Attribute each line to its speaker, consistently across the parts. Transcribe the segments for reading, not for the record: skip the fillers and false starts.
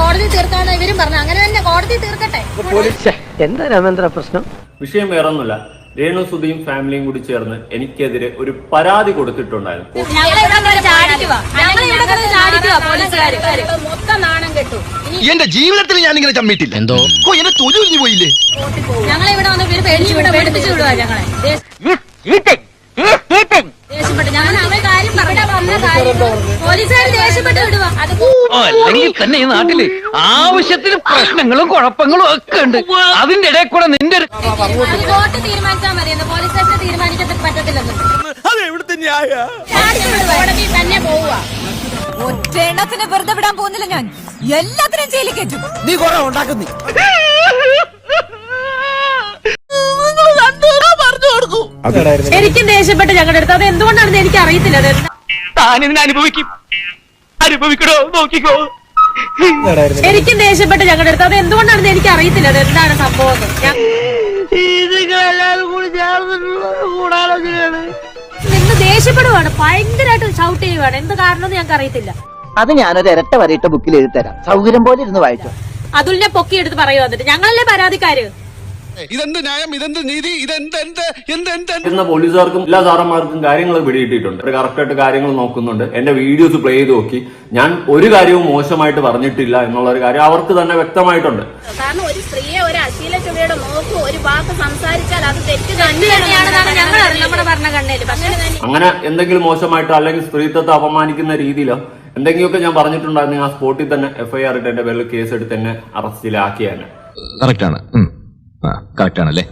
Speaker 1: കോടതി തീർക്കാന്ന് ഇവരും പറഞ്ഞു. അങ്ങനെ തന്നെ കോടതി തീർക്കട്ടെ.
Speaker 2: എന്താ രാമേന്ദ്ര പ്രശ്നം?
Speaker 3: വിഷയം വേറൊന്നുമില്ല. രേണു സുധിയും ഫാമിലിയും കൂടി ചേർന്ന് എനിക്കെതിരെ ഒരു പരാതി കൊടുത്തിട്ടുണ്ടായിരുന്നു.
Speaker 1: മൊത്തം നാണം കെട്ടു.
Speaker 4: എന്റെ ജീവിതത്തിൽ ഞാൻ ഇങ്ങനെ ചമ്മിട്ടില്ല. എന്തോ എന്നെ തൊഴിൽ പോയില്ലേ.
Speaker 1: ഞങ്ങളിവിടെ വന്ന് പേടിപ്പിച്ചു വിടുവാ ഞങ്ങളെ. ദേഷ്യപ്പെട്ട് ഞാൻ അവരെ കാര്യം ഇവിടെ വന്ന കാര്യം പോലീസുകാർ ദേഷ്യപ്പെട്ട് വിടുവാ.
Speaker 5: അല്ലെങ്കിൽ തന്നെ ഈ നാട്ടില് ആവശ്യത്തിന് പ്രശ്നങ്ങളും കുഴപ്പങ്ങളും ഒക്കെ ഉണ്ട്. അതിന്റെ ഇടയിൽ കൂടെ നിന്റെ
Speaker 1: കോർട്ട് തീരുമാനിച്ചാൽ മതിയെന്ന് പോലീസുകാർക്ക് തീരുമാനിക്കാൻ പറ്റത്തില്ലെന്ന്. കോടതി തന്നെ പോവുക.
Speaker 6: ഒറ്റെണ്ണത്തിന് വെറുതെ വിടാൻ പോകുന്നില്ല ഞാൻ. എല്ലാത്തിനും ജയിലിൽ കയറ്റും.
Speaker 4: നീ കുറെ ഉണ്ടാക്കുന്നി.
Speaker 1: ശരിക്കും ദേഷ്യപ്പെട്ട് ഞങ്ങളുടെ അടുത്ത്. അത് എന്തുകൊണ്ടാണെന്ന് എനിക്ക് അറിയത്തില്ല.
Speaker 5: താനിതിനെ അനുഭവിക്കണോ നോക്കിക്കോ.
Speaker 1: ശരിക്കും ദേഷ്യപ്പെട്ട് ഞങ്ങളുടെ അടുത്ത്. അത് എന്തുകൊണ്ടാണെന്ന് എനിക്ക് അറിയത്തില്ല. അത് എന്താണ് സംഭവം. നിന്ന് ദേഷ്യപ്പെടുവാണ്, ഭയങ്കരമായിട്ട് ഷൗട്ട് ചെയ്യുവാണ്. എന്ത് കാരണം ഞങ്ങൾക്ക് അറിയത്തില്ല.
Speaker 2: അത് ഞാനൊരു ഇരട്ട വരയിട്ട ബുക്കിൽ എഴുതി തരാം. സൗകര്യം പോലെ ഇരുന്ന് വായിച്ചോ.
Speaker 1: അതുലിനെ പൊക്കി എടുത്ത് പറയുക. എന്നിട്ട് ഞങ്ങളല്ലേ പരാതിക്കാര്.
Speaker 4: ഇതെന്ത് ന്യായം, ഇതെന്ത് നീതി,
Speaker 3: എന്ന പോലീസുകാർക്കും എല്ലാ സാറന്മാർക്കും കാര്യങ്ങൾ പിടിയിട്ടിട്ടുണ്ട്. കറക്റ്റായിട്ട് കാര്യങ്ങൾ നോക്കുന്നുണ്ട്. എന്റെ വീഡിയോസ് പ്ലേ ചെയ്ത് നോക്കി ഞാൻ ഒരു കാര്യവും മോശമായിട്ട് പറഞ്ഞിട്ടില്ല എന്നുള്ള ഒരു കാര്യം അവർക്ക് തന്നെ വ്യക്തമായിട്ടുണ്ട്.
Speaker 1: കാരണം ഒരു സ്ത്രീയെ ഒരു അശ്ലീല ചുവയുടെ നോക്കൂ ഒരു വാക്ക് സംസാരിച്ചാൽ അത് തെറ്റ് തന്നെയാണെന്നാണ് ഞങ്ങൾ നമ്മുടെ ഭരണഘടനയിൽ. പക്ഷേ
Speaker 3: അങ്ങനെ എന്തെങ്കിലും മോശമായിട്ടോ അല്ലെങ്കിൽ സ്ത്രീത്വത്തെ അപമാനിക്കുന്ന രീതിയിലോ എന്തെങ്കിലുമൊക്കെ ഞാൻ പറഞ്ഞിട്ടുണ്ടായിരുന്നു. ആ സ്പോട്ടിൽ തന്നെ FIR ഇട്ട് എന്റെ പേരിൽ കേസ് എടുത്ത് എന്നെ അറസ്റ്റിലാക്കിയാണ്.
Speaker 4: കറക്റ്റാണല്ലേ?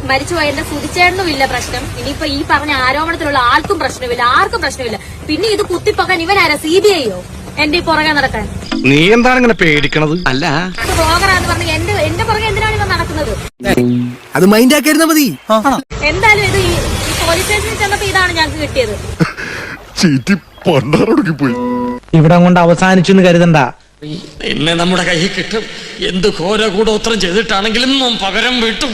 Speaker 1: മരിച്ചുപോയ എന്റെ സുധിച്ചേട്ടനും ഇല്ല പ്രശ്നം. ഇനിയിപ്പോ ഈ പറഞ്ഞ ആരോപണത്തിലുള്ള ആർക്കും പ്രശ്നമില്ല, ആർക്കും പ്രശ്നമില്ല. പിന്നെ ഇത് കുത്തിപ്പൊക്കാൻ ഇവനാരാ? CBI-യോ എന്റെ ഈ പുറകെ നടക്കാൻ?
Speaker 4: നീ എന്താണ് ഇങ്ങനെ പേടിക്കണത്? അല്ല
Speaker 1: ബ്ലോഗറാന്ന് പറഞ്ഞ് എന്റെ പുറകെ എന്തിനാണ് ഇവ നടക്കുന്നത്?
Speaker 4: അത് മൈൻഡ് ആക്കിയിരുന്നാ മതി.
Speaker 1: എന്തായാലും ഇത് ഈ പോലീസ് സ്റ്റേഷനിൽ ചെന്നപ്പോ ഇതാണ് ഞങ്ങൾക്ക് കിട്ടിയത്.
Speaker 7: ഇവിടെ കൊണ്ട് അവസാനിച്ചു എന്ന് കരുതണ്ട.
Speaker 8: എന്നെ നമ്മുടെ കയ്യിൽ കിട്ടും. എന്ത് ഘോര കൂടോത്രം ചെയ്തിട്ടാണെങ്കിലും പകരം വീട്ടും.